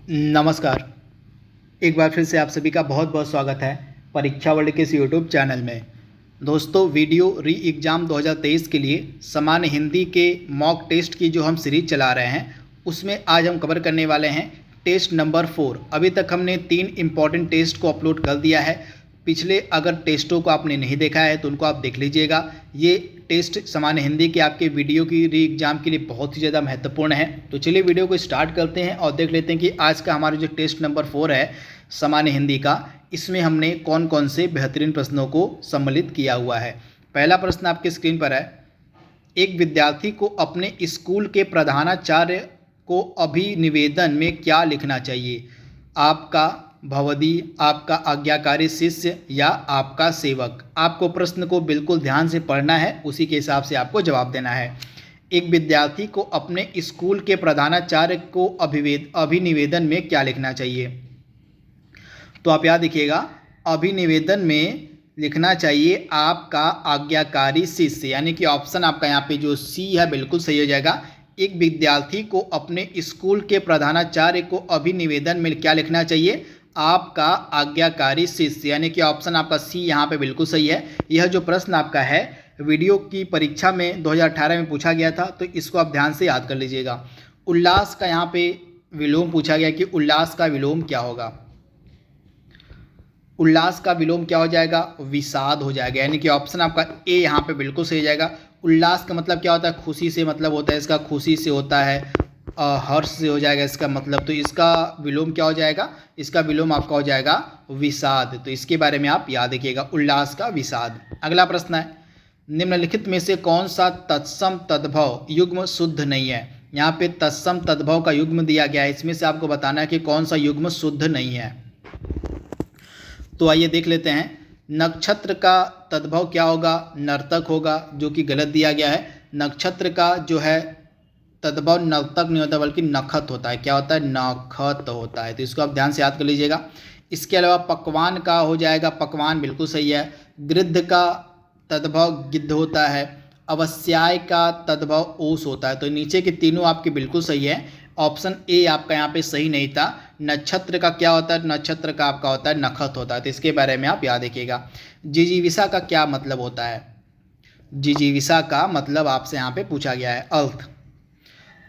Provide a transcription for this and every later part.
नमस्कार। एक बार फिर से आप सभी का बहुत बहुत स्वागत है परीक्षा वर्ल्ड के इस यूट्यूब चैनल में। दोस्तों, वीडियो री एग्ज़ाम 2023 के लिए सामान्य हिंदी के मॉक टेस्ट की जो हम सीरीज चला रहे हैं उसमें आज हम कवर करने वाले हैं टेस्ट नंबर 4। अभी तक हमने 3 इम्पॉर्टेंट टेस्ट को अपलोड कर दिया है। पिछले अगर टेस्टों को आपने नहीं देखा है तो उनको आप देख लीजिएगा। ये टेस्ट सामान्य हिंदी के आपके वीडियो की री एग्ज़ाम के लिए बहुत ही ज़्यादा महत्वपूर्ण है। तो चलिए वीडियो को स्टार्ट करते हैं और देख लेते हैं कि आज का हमारा जो टेस्ट नंबर 4 है सामान्य हिंदी का, इसमें हमने कौन कौन से बेहतरीन प्रश्नों को सम्मिलित किया हुआ है। पहला प्रश्न आपके स्क्रीन पर है। एक विद्यार्थी को अपने स्कूल के प्रधानाचार्य को अभिनिवेदन में क्या लिखना चाहिए? आपका भवदी, आपका आज्ञाकारी शिष्य या आपका सेवक? आपको प्रश्न को बिल्कुल ध्यान से पढ़ना है, उसी के हिसाब से आपको जवाब देना है। एक विद्यार्थी को अपने स्कूल के प्रधानाचार्य को अभिनिवेदन में क्या लिखना चाहिए? तो आप याद रखिएगा, अभिनिवेदन में लिखना चाहिए आपका आज्ञाकारी शिष्य, यानी कि ऑप्शन आपका यहाँ पे जो सी है बिल्कुल सही हो जाएगा। एक विद्यार्थी को अपने स्कूल के प्रधानाचार्य को अभिनिवेदन में क्या लिखना चाहिए? आपका आज्ञाकारी शिष्य, यानी कि ऑप्शन आपका सी यहाँ पे बिल्कुल सही है। यह जो प्रश्न आपका है वीडियो की परीक्षा में 2018 में पूछा गया था, तो इसको आप ध्यान से याद कर लीजिएगा। उल्लास का यहाँ पे विलोम पूछा गया कि उल्लास का विलोम क्या होगा? उल्लास का विलोम क्या हो जाएगा? विषाद हो जाएगा, यानी कि ऑप्शन आपका ए यहाँ पे बिल्कुल सही हो जाएगा। उल्लास का मतलब क्या होता है? खुशी से मतलब होता है, इसका खुशी से होता है, हर्ष से हो जाएगा इसका मतलब। तो इसका विलोम क्या हो जाएगा? इसका विलोम आपका हो जाएगा विषाद। तो इसके बारे में आप याद रखिएगा, उल्लास का विषाद। अगला प्रश्न है, निम्नलिखित में से कौन सा तत्सम तद्भव युग्म शुद्ध नहीं है? यहाँ पे तत्सम तद्भव का युग्म दिया गया है, इसमें से आपको बताना है कि कौन सा युग्म शुद्ध नहीं है। तो आइए देख लेते हैं। नक्षत्र का तद्भव क्या होगा? नर्तक होगा, जो कि गलत दिया गया है। नक्षत्र का जो है तद्भव नर्तक नहीं होता बल्कि नखत होता है। क्या होता है? नखत होता है। तो इसको आप ध्यान से याद कर लीजिएगा। इसके अलावा पकवान का हो जाएगा, पकवान बिल्कुल सही है। गिद्ध का तद्भव गिद्ध होता है। अवस्याय का तद्भव ओस होता है। तो नीचे के तीनों आपके बिल्कुल सही है। ऑप्शन ए आपका यहाँ पे सही नहीं था। नक्षत्र का क्या होता है? नक्षत्र का आपका होता है नखत होता है। तो इसके बारे में आप याद रखिएगा। जिजीविषा का क्या मतलब होता है? जिजीविषा का मतलब आपसे यहाँ पे पूछा गया है अर्थ।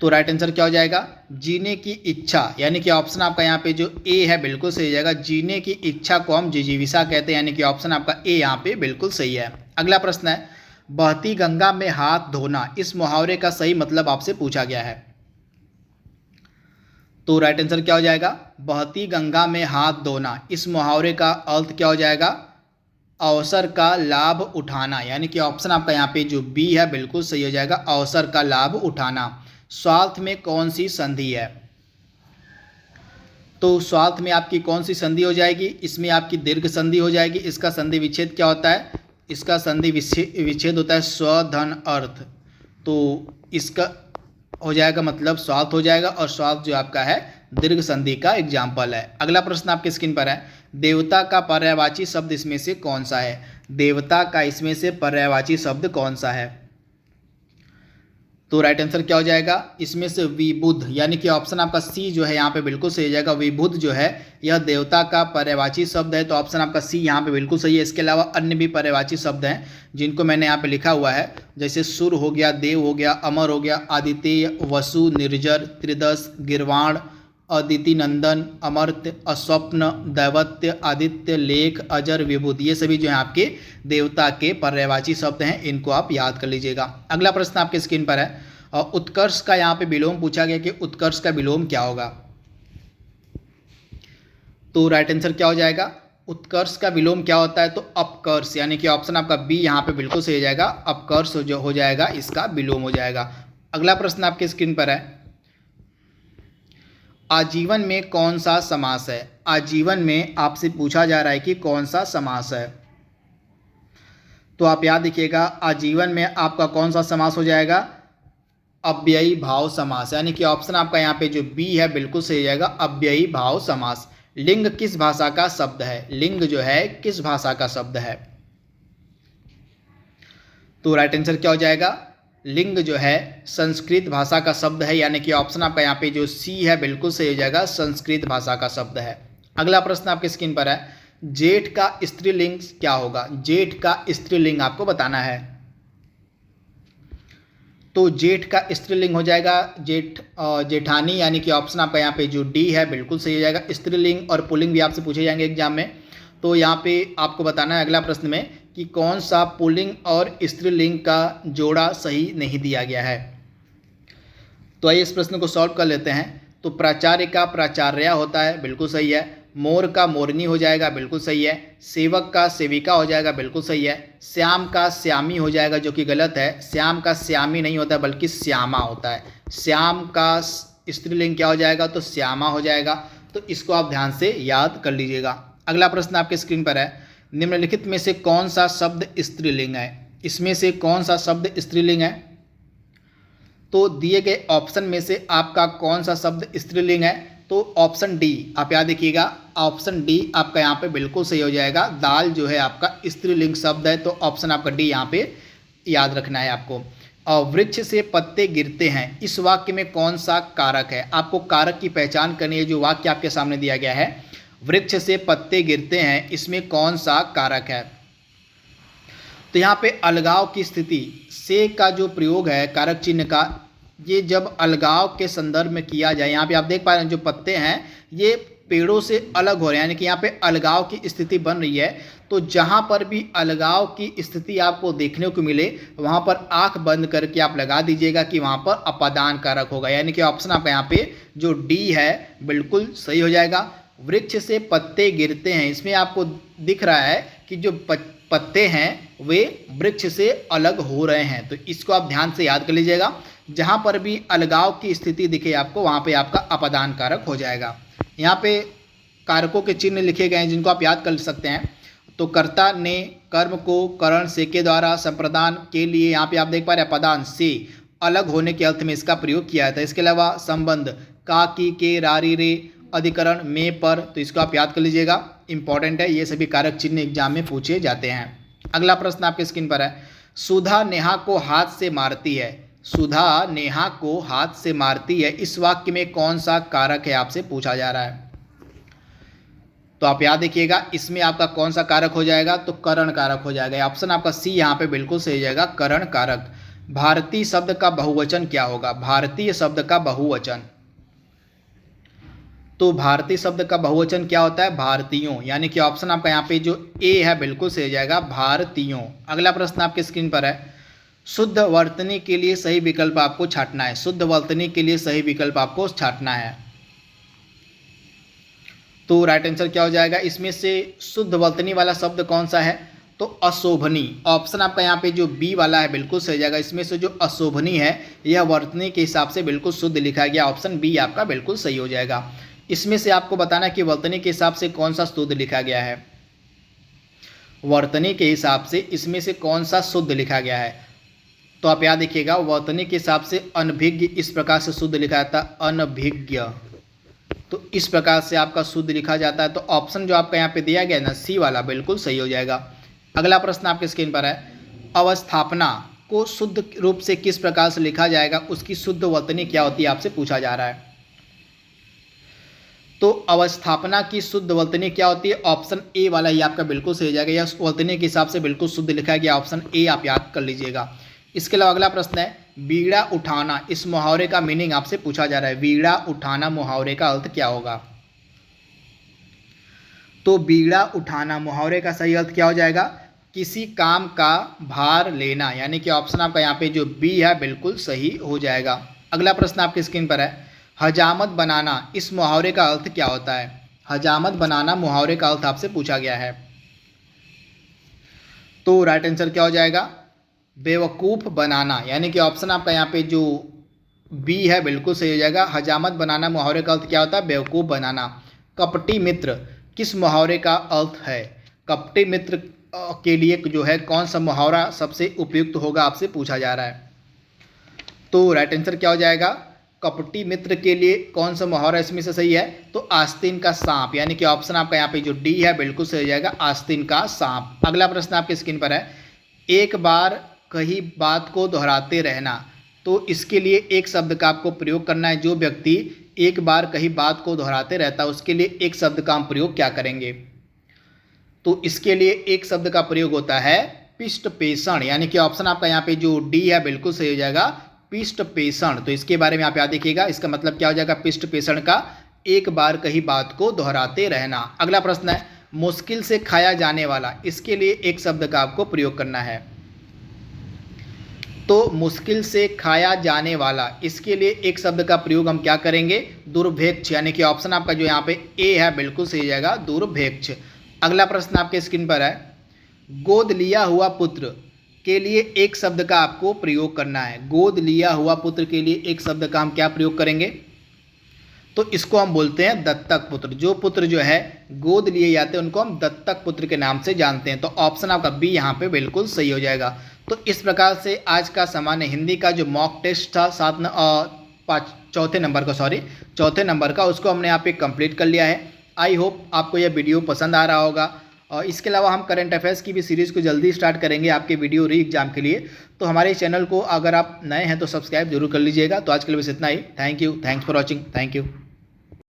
तो राइट आंसर क्या हो जाएगा? जीने की इच्छा, यानी कि ऑप्शन आपका यहाँ पे जो ए है बिल्कुल सही हो जाएगा। जीने की इच्छा को हम जिजीविषा कहते हैं, यानी कि ऑप्शन आपका ए यहाँ पे बिल्कुल सही है। अगला प्रश्न है, बहती गंगा में हाथ धोना, इस मुहावरे का सही मतलब आपसे पूछा गया है। तो राइट आंसर क्या हो जाएगा? बहती गंगा में हाथ धोना, इस मुहावरे का अर्थ क्या हो जाएगा? अवसर का लाभ उठाना, यानी कि ऑप्शन आपका यहाँ पे जो बी है बिल्कुल सही हो जाएगा, अवसर का लाभ उठाना। स्वार्थ में कौन सी संधि है? तो स्वार्थ में आपकी कौन सी संधि हो जाएगी? इसमें आपकी दीर्घ संधि हो जाएगी। इसका संधि विच्छेद क्या होता है? इसका संधि विच्छेद होता है स्वधन अर्थ। तो इसका हो जाएगा मतलब स्वार्थ हो जाएगा, और स्वार्थ जो आपका है दीर्घ संधि का एग्जाम्पल है। अगला प्रश्न आपके स्क्रीन पर है, देवता का पर्यायवाची शब्द इसमें से कौन सा है? देवता का इसमें से पर्यायवाची शब्द कौन सा है? तो राइट आंसर क्या हो जाएगा? इसमें से विबुध, यानी कि ऑप्शन आपका सी जो है यहाँ पे बिल्कुल सही हो जाएगा। विबुध जो है यह देवता का पर्यायवाची शब्द है, तो ऑप्शन आपका सी यहाँ पे बिल्कुल सही है। इसके अलावा अन्य भी पर्यायवाची शब्द हैं जिनको मैंने यहाँ पे लिखा हुआ है, जैसे सुर हो गया, देव हो गया, अमर हो गया, आदित्य, वसु, निर्जर, त्रिदश, गिरवाण, अदिति नंदन, अमर्त्य, अस्वप्न, दैवत्य, आदित्य, लेख, अजर, विभुत, ये सभी जो है आपके देवता के पर्यायवाची शब्द हैं, इनको आप याद कर लीजिएगा। अगला प्रश्न आपके स्क्रीन पर है, और उत्कर्ष का यहाँ पे विलोम पूछा गया कि उत्कर्ष का विलोम क्या होगा? तो राइट आंसर क्या हो जाएगा? उत्कर्ष का विलोम क्या होता है? तो अपकर्ष, यानी कि ऑप्शन आपका बी यहाँ पे बिल्कुल सही हो जाएगा। अपकर्ष जो हो जाएगा इसका विलोम हो जाएगा। अगला प्रश्न आपके स्क्रीन पर है, आजीवन में कौन सा समास है? आजीवन में आपसे पूछा जा रहा है कि कौन सा समास है। तो आप याद रखिएगा, आजीवन में आपका कौन सा समास हो जाएगा? अव्ययी भाव समास, यानी कि ऑप्शन आपका यहाँ पे जो बी है बिल्कुल सही हो जाएगा, अव्ययी भाव समास। लिंग किस भाषा का शब्द है? लिंग जो है किस भाषा का शब्द है? तो राइट आंसर क्या हो जाएगा? लिंग जो है संस्कृत भाषा का शब्द है, यानी कि ऑप्शन आपका यहाँ पे जो सी है बिल्कुल सही हो जाएगा, संस्कृत भाषा का शब्द है। अगला प्रश्न आपके स्क्रीन पर है, जेठ का स्त्रीलिंग क्या होगा? जेठ का स्त्रीलिंग आपको बताना है। तो जेठ का स्त्रीलिंग हो जाएगा जेठानी, यानी कि ऑप्शन आपका यहाँ पे जो डी है बिल्कुल सही हो जाएगा। स्त्रीलिंग और पुल्लिंग भी आपसे पूछे जाएंगे एग्जाम में, तो यहाँ पे आपको बताना है अगला प्रश्न में कि कौन सा पुल्लिंग और स्त्रीलिंग का जोड़ा सही नहीं दिया गया है। तो आइए इस प्रश्न को सॉल्व कर लेते हैं। तो प्राचार्य का प्राचार्या होता है, बिल्कुल सही है। मोर का मोरनी हो जाएगा, बिल्कुल सही है। सेवक का सेविका हो जाएगा, बिल्कुल सही है। श्याम का श्यामी हो जाएगा, जो कि गलत है। श्याम का श्यामी नहीं होता बल्कि श्यामा होता है। श्याम का स्त्रीलिंग क्या हो जाएगा? तो श्यामा हो जाएगा। तो इसको आप ध्यान से याद कर लीजिएगा। अगला प्रश्न आपके स्क्रीन पर है, निम्नलिखित में से कौन सा शब्द स्त्रीलिंग है? इसमें से कौन सा शब्द स्त्रीलिंग है? तो दिए गए ऑप्शन में से आपका कौन सा शब्द स्त्रीलिंग है? तो ऑप्शन डी आप याद रखिएगा, ऑप्शन डी आपका यहाँ पे बिल्कुल सही हो जाएगा। दाल जो है आपका स्त्रीलिंग शब्द है, तो ऑप्शन आपका डी यहाँ पे याद रखना है आपको। और वृक्ष से पत्ते गिरते हैं, इस वाक्य में कौन सा कारक है? आपको कारक की पहचान करनी है। जो वाक्य आपके सामने दिया गया है, वृक्ष से पत्ते गिरते हैं, इसमें कौन सा कारक है? तो यहाँ पे अलगाव की स्थिति से का जो प्रयोग है कारक चिन्ह का, ये जब अलगाव के संदर्भ में किया जाए, यहाँ पे आप देख पा रहे हैं जो पत्ते हैं ये पेड़ों से अलग हो रहे हैं, यानी कि यहाँ पे अलगाव की स्थिति बन रही है। तो जहाँ पर भी अलगाव की स्थिति आपको देखने को मिले, वहाँ पर आंख बंद करके आप लगा दीजिएगा कि वहाँ पर अपादान कारक होगा, यानी कि ऑप्शन आपका यहाँ पे जो डी है बिल्कुल सही हो जाएगा। वृक्ष से पत्ते गिरते हैं, इसमें आपको दिख रहा है कि जो पत्ते हैं वे वृक्ष से अलग हो रहे हैं, तो इसको आप ध्यान से याद कर लीजिएगा। जहाँ पर भी अलगाव की स्थिति दिखे आपको, वहाँ पे आपका अपादान कारक हो जाएगा। यहाँ पे कारकों के चिन्ह लिखे गए हैं जिनको आप याद कर सकते हैं। तो कर्ता ने कर्म को करण से के द्वारा संप्रदान के लिए, यहाँ पे आप देख पा रहे हैं अपादान से अलग होने के अर्थ में इसका प्रयोग किया था। इसके अलावा संबंध का की के रारी रे अधिकरण में पर, तो इसको आप याद कर लीजिएगा, इंपॉर्टेंट है। ये सभी कारक चिन्ह एग्जाम में पूछे जाते हैं। अगला प्रश्न आपके स्क्रीन पर है, सुधा नेहा को हाथ से मारती है। सुधा नेहा को हाथ से मारती है, इस वाक्य में कौन सा कारक है आपसे पूछा जा रहा है। तो आप याद रखिएगा, इसमें आपका कौन सा कारक हो जाएगा? तो करण कारक हो जाएगा। ऑप्शन आपका सी यहाँ पे बिल्कुल सही हो जाएगा, करण कारक। भारतीय शब्द का बहुवचन क्या होगा? भारतीय शब्द का बहुवचन, तो भारतीय शब्द का बहुवचन क्या होता है? भारतीयों, यानी कि ऑप्शन आपका यहाँ पे जो ए है बिल्कुल सही हो जाएगा, भारतीयों। अगला प्रश्न आपके स्क्रीन पर है, शुद्ध वर्तनी के लिए सही विकल्प आपको छांटना है। शुद्ध वर्तनी के लिए सही विकल्प आपको छांटना है। तो राइट आंसर क्या हो जाएगा? इसमें से शुद्ध वर्तनी वाला शब्द कौन सा है? तो अशोभनी। ऑप्शन आपका यहाँ पे जो बी वाला है बिल्कुल सही जाएगा। इसमें से जो अशोभनी है यह वर्तनी के हिसाब से बिल्कुल शुद्ध लिखा गया, ऑप्शन बी आपका बिल्कुल सही हो जाएगा। इसमें से आपको बताना कि वर्तनी के हिसाब से कौन सा शुद्ध लिखा गया है। वर्तनी के हिसाब से इसमें से कौन सा शुद्ध लिखा गया है? तो आप याद रखिएगा, वर्तनी के हिसाब से अनभिज्ञ इस प्रकार से शुद्ध लिखा जाता है, अनभिज्ञ, तो इस प्रकार से आपका शुद्ध लिखा जाता है। तो ऑप्शन जो आपका यहाँ पे दिया गया है ना, सी वाला बिल्कुल सही हो जाएगा। अगला प्रश्न आपके स्क्रीन पर है, अवस्थापना को शुद्ध रूप से किस प्रकार से लिखा जाएगा, उसकी शुद्ध वर्तनी क्या होती है आपसे पूछा जा रहा है। तो अवस्थापना की शुद्ध वर्तनी क्या होती है? ऑप्शन ए वाला ही आपका बिल्कुल सही हो जाएगा। यह वर्तनी के हिसाब से बिल्कुल शुद्ध लिखा गया, ऑप्शन ए आप याद कर लीजिएगा। इसके अलावा अगला प्रश्न है, बीड़ा उठाना, इस मुहावरे का मीनिंग आपसे पूछा जा रहा है। बीड़ा उठाना मुहावरे का अर्थ क्या होगा? तो बीड़ा उठाना मुहावरे का सही अर्थ क्या हो जाएगा? किसी काम का भार लेना, यानी कि ऑप्शन आपका यहाँ पे जो बी है बिल्कुल सही हो जाएगा। अगला प्रश्न आपकी स्क्रीन पर है, हजामत बनाना, इस मुहावरे का अर्थ क्या होता है? हजामत बनाना मुहावरे का अर्थ आपसे पूछा गया है। तो राइट आंसर क्या हो जाएगा? बेवकूफ़ बनाना, यानी कि ऑप्शन आपका यहाँ पे जो बी है बिल्कुल सही हो जाएगा। हजामत बनाना मुहावरे का अर्थ क्या होता है? बेवकूफ़ बनाना। कपटी मित्र किस मुहावरे का अर्थ है? कपटी मित्र के लिए जो है कौन सा मुहावरा सबसे उपयुक्त होगा आपसे पूछा जा रहा है। तो राइट आंसर क्या हो जाएगा? कपटी मित्र के लिए कौन सा मुहावरा इसमें से सही है? तो आस्तीन का सांप, यानी कि ऑप्शन आपका यहाँ पे जो डी है बिल्कुल सही हो जाएगा, आस्तीन का सांप। अगला प्रश्न आपके स्क्रीन पर है, एक बार कही बात को दोहराते रहना। तो इसके लिए एक शब्द का आपको प्रयोग करना है। जो व्यक्ति एक बार कही बात को दोहराते रहता है उसके लिए एक शब्द का हम प्रयोग क्या करेंगे? तो इसके लिए एक शब्द का प्रयोग होता है पिष्टपेषण, यानी कि ऑप्शन आपका यहाँ पे जो डी है बिल्कुल सही हो जाएगा, पिष्टपेषण। तो इसके बारे में आप याद देखिएगा, इसका मतलब क्या हो जाएगा? पिष्टपेषण का एक बार कही बात को दोहराते रहना। अगला प्रश्न है मुश्किल से खाया जाने वाला, इसके लिए एक शब्द का आपको प्रयोग करना है। तो मुश्किल से खाया जाने वाला, इसके लिए एक शब्द का प्रयोग हम क्या करेंगे? दुर्भेक्ष, यानी कि ऑप्शन आपका जो यहाँ पे ए है बिल्कुल सही जाएगा, दुर्भेक्ष। अगला प्रश्न आपके स्क्रीन पर है गोद लिया हुआ पुत्र के लिए एक शब्द का आपको प्रयोग करना है। गोद लिया हुआ पुत्र के लिए एक शब्द का हम क्या प्रयोग करेंगे? तो इसको हम बोलते हैं दत्तक पुत्र। जो पुत्र जो है गोद लिए जाते हैं उनको हम दत्तक पुत्र के नाम से जानते हैं। तो ऑप्शन आपका बी यहाँ पे बिल्कुल सही हो जाएगा। तो इस प्रकार से आज का सामान्य हिंदी का जो मॉक टेस्ट था चौथे नंबर का उसको हमने यहाँ पे कंप्लीट कर लिया है। आई होप आपको यह वीडियो पसंद आ रहा होगा। और इसके अलावा हम करंट अफेयर्स की भी सीरीज़ को जल्दी स्टार्ट करेंगे आपके वीडियो री एग्जाम के लिए। तो हमारे चैनल को अगर आप नए हैं तो सब्सक्राइब जरूर कर लीजिएगा। तो आज के लिए बस इतना ही। Thank you, thanks for watching, thank you.